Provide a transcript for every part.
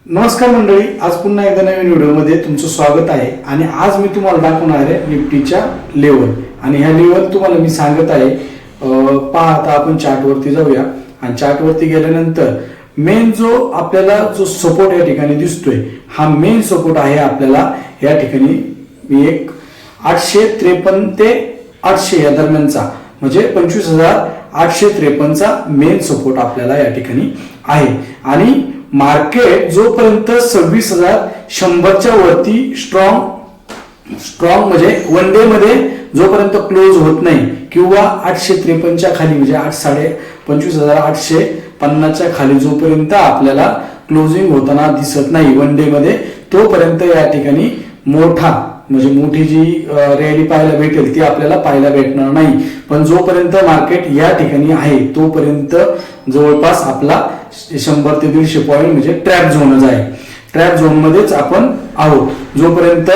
नमस्कार मंडळी, आज पुन्हा एकदा नवीन व्हिडिओमध्ये तुमचं स्वागत आहे. आणि आज मी तुम्हाला दाखवणार आहे निफ्टीच्या लेवल. आणि ह्या लेवल तुम्हाला मी सांगत आहे. पहा, आता आपण चार्टवरती जाऊया. आणि चार्टवरती गेल्यानंतर मेन जो आपल्याला जो सपोर्ट या ठिकाणी दिसतोय, हा मेन सपोर्ट आहे आपल्याला या ठिकाणी मी एक 853 ते 800 या दरम्यानचा, म्हणजे 25,853 चा मेन सपोर्ट आपल्याला या ठिकाणी आहे. आणि मार्केट जोपर्यंत 26,100च्या वरती स्ट्रॉंग म्हणजे वन डे मध्ये जोपर्यंत क्लोज होत नाही किंवा 853च्या खाली म्हणजे 25,850च्या खाली जोपर्यंत आपल्याला क्लोजिंग होताना दिसत नाही वन डे मध्ये, तोपर्यंत या ठिकाणी मोठी जी रॅली पाहायला भेटेल ती आपल्याला पाहायला भेटणार नाही. पण जोपर्यंत मार्केट या ठिकाणी आहे तोपर्यंत जवळपास आपला 100 ते 150 पॉईंट म्हणजे ट्रॅप झोनच आहे. ट्रॅप झोन मध्येच आपण आहोत. जोपर्यंत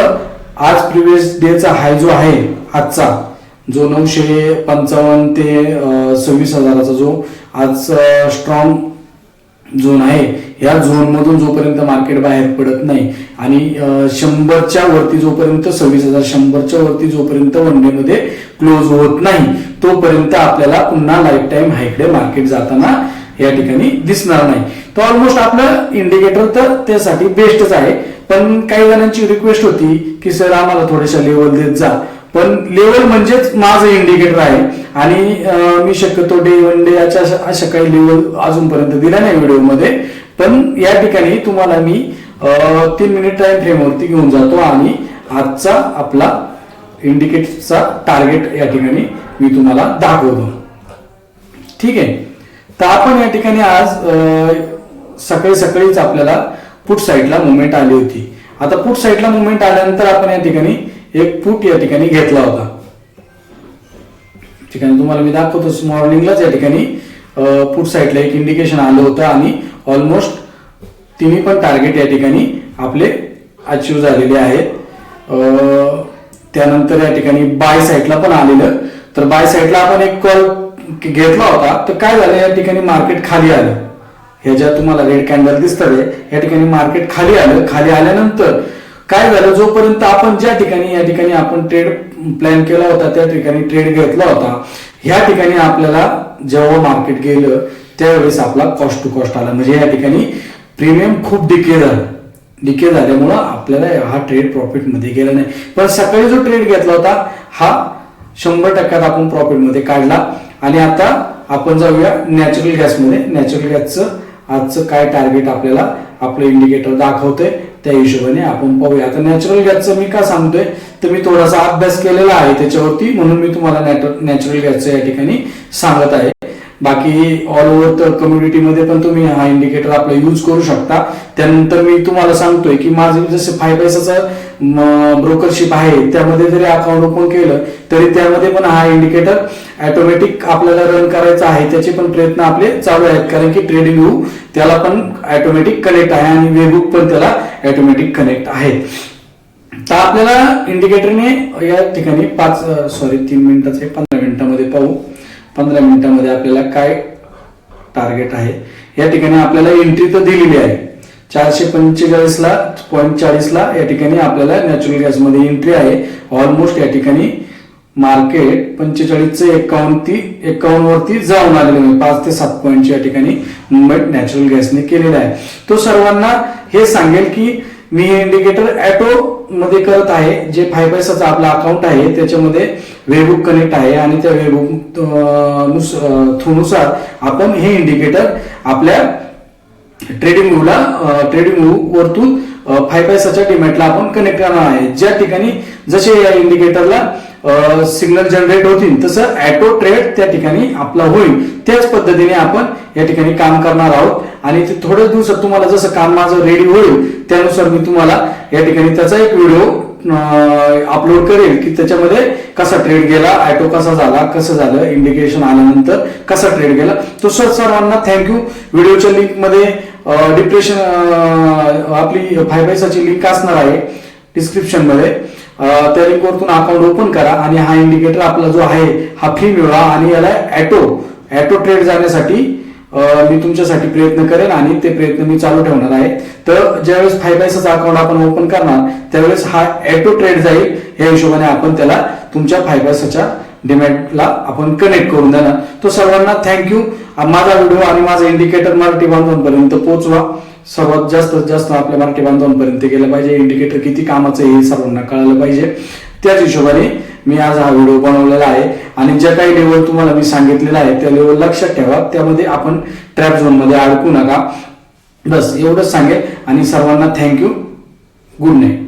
आज प्रिव्हियस डेचा हाय जो आहे आजचा, जो 955 ते 26,000चा जो आज स्ट्रॉंग झोन आहे, या झोन मधून जोपर्यंत मार्केट बाहेर पडत नाही आणि 100च्या वरती जोपर्यंत 26,100च्या वरती जोपर्यंत वन डे मध्ये क्लोज होत नाही, तोपर्यंत आपल्याला पुन्हा लाईफ टाइम हायकडे मार्केट जाताना या ठिकाणी दिसणार नाही. तो ऑलमोस्ट आपलं इंडिकेटर तर त्यासाठी बेस्टच आहे. पण काही जणांची रिक्वेस्ट होती की सर आम्हाला थोड्याशा लेवल देत जा. पण लेवल म्हणजेच माझं इंडिकेटर आहे. आणि मी शक्यतो डे वन डे अशा काही लेवल अजूनपर्यंत दिल्या नाही व्हिडिओमध्ये. पण या ठिकाणी तुम्हाला मी 3 मिनिट टाइम फ्रेमवरती घेऊन जातो आणि आजचा आपला इंडिकेटरचा टार्गेट या ठिकाणी मी तुम्हाला दाखवतो. ठीक आहे. तर आपण या ठिकाणी आज सकाळीच आपल्याला पुट साईडला मुवमेंट आली होती. आता पुट साईडला मुवमेंट आल्यानंतर आपण या ठिकाणी एक पुट या ठिकाणी घेतला होता. ठिकाणी तुम्हाला मी दाखवतो. मॉर्निंगलाच या ठिकाणी पुट साईडला एक इंडिकेशन आलं होतं आणि ऑलमोस्ट तिन्ही पण टार्गेट या ठिकाणी आपले अचीव्ह झालेले आहेत. त्यानंतर या ठिकाणी बाय साईडला पण आलेलं. तर बाय साईडला आपण एक कॉल घेतला होता. तर काय झालं, या ठिकाणी मार्केट खाली आलं. ह्या ज्या तुम्हाला रेड कॅन्डल दिसतात या ठिकाणी मार्केट खाली आलं. खाली आल्यानंतर काय झालं, जोपर्यंत आपण ज्या ठिकाणी या ठिकाणी आपण ट्रेड प्लॅन केला होता त्या ठिकाणी ट्रेड घेतला होता, ह्या ठिकाणी आपल्याला जेव्हा मार्केट गेलं त्यावेळेस आपला कॉस्ट टू कॉस्ट आला. म्हणजे या ठिकाणी प्रीमियम खूप डिके झाल्यामुळं आपल्याला हा ट्रेड प्रॉफिट मध्ये गेला नाही. पण सकाळी जो ट्रेड घेतला होता हा 100% आपण प्रॉफिट मध्ये काढला. आणि आता आपण जाऊया नॅचरल गॅसमध्ये. नॅचरल गॅसचं आजचं काय टार्गेट आपल्याला आपलं इंडिकेटर दाखवतंय त्या हिशोबाने आपण पाहूया. आता नॅचरल गॅसचं मी का सांगतोय, तर मी थोडासा अभ्यास केलेला आहे त्याच्यावरती, म्हणून मी तुम्हाला नॅचरल गॅसचं या ठिकाणी सांगत आहे. बाकी ऑल ओव्हर कम्युनिटीमध्ये पण तुम्ही हा इंडिकेटर आपला यूज करू शकता. त्यानंतर मी तुम्हाला सांगतोय की माझं जसं 5 पैसाचं ब्रोकरशिप आहे, त्यामध्ये जरी अकाउंट ओपन केलं तरी त्यामध्ये पण हा इंडिकेटर ऑटोमॅटिक आपल्याला रन करायचा आहे. त्याचे पण प्रयत्न आपले चालू आहेत. कारण की ट्रेडिंग व्यू त्याला पण ऑटोमॅटिक कनेक्ट आहे आणि वेबुक पण त्याला ऑटोमॅटिक कनेक्ट आहे. तर आपल्याला इंडिकेटरने या ठिकाणी 3 मिनिटाचे 15 मिनिटांमध्ये पाहू. 15 मिनिटांमध्ये आपल्याला काय टार्गेट आहे. या ठिकाणी आपल्याला एंट्री तर दिलेली आहे 445.40 या ठिकाणी आपल्याला नॅचरल गॅस मध्ये एंट्री आहे. ऑलमोस्ट या ठिकाणी मार्केट 45.51 वरती जाऊन आलेलं आहे. 5 ते 7 पॉईंटच्या या ठिकाणी मुंबईत नॅचरल गॅसने केलेला आहे. तो सर्वांना हे सांगेल की मी हे इंडिकेटर ऑटो मध्ये करत आहे. जे 5 पैसाचा आपला अकाउंट आहे त्याच्यामध्ये वेबुक कनेक्ट आहे आणि त्या वेबुक थ्रूनुसार आपण हे इंडिकेटर आपल्या ट्रेडिंग व्यू वरतून 5 पैसाच्या डिमॅटला आपण कनेक्ट करणार आहे. ज्या ठिकाणी जसे या इंडिकेटरला सिग्नल जनरेट होतील तसं ऑटो ट्रेड त्या ठिकाणी आपला होईल. त्याच पद्धतीने आपण या ठिकाणी काम करणार आहोत. आणि ते थोड्याच दिवसात तुम्हाला जसं काम माझं रेडी होईल त्यानुसार मी तुम्हाला या ठिकाणी त्याचा एक व्हिडिओ अपलोड करेल की त्याच्यामध्ये कसा ट्रेड गेला, ऑटो कसा झाला, कसं झालं, इंडिकेशन आल्यानंतर कसा ट्रेड गेला. तो सर्वांना थँक्यू. व्हिडिओच्या लिंक मध्ये डिप्रेशन आपली 5 पैसाची लिंक असणार आहे डिस्क्रिप्शन मध्ये. त्या लिंकवरतून अकाउंट ओपन करा आणि हा इंडिकेटर आपला जो आहे हा फ्री मिळवा. आणि याला ऑटो ट्रेड जाण्यासाठी मी तुमच्यासाठी प्रयत्न करेन आणि ते प्रयत्न मी चालू ठेवणार आहे. तर ज्यावेळेस 5 पैसाचा अकाउंट आपण ओपन करणार त्यावेळेस हा ऑटो ट्रेड जाईल, या हिशोबाने आपण त्याला तुमच्या 5 पैसाच्या डिमॅटला आपण कनेक्ट करून देणार. तो सर्वांना थँक्यू. माझा व्हिडिओ आणि माझा इंडिकेटर मराठी बांधवांपर्यंत पोहोचवा. सर्वात जास्त आपल्या मराठी बांधवांपर्यंत गेलं पाहिजे. इंडिकेटर किती कामाचं आहे हे सर्वांना कळायला पाहिजे. त्याच हिशोबाने मी आज हा व्हिडिओ बनवलेला आहे. आणि ज्या काही लेवल तुम्हाला मी सांगितलेलं आहे त्या लेवल लक्षात ठेवा, त्यामध्ये आपण ट्रॅप झोन मध्ये अडकू नका. बस एवढंच सांगेल आणि सर्वांना थँक्यू. Good night.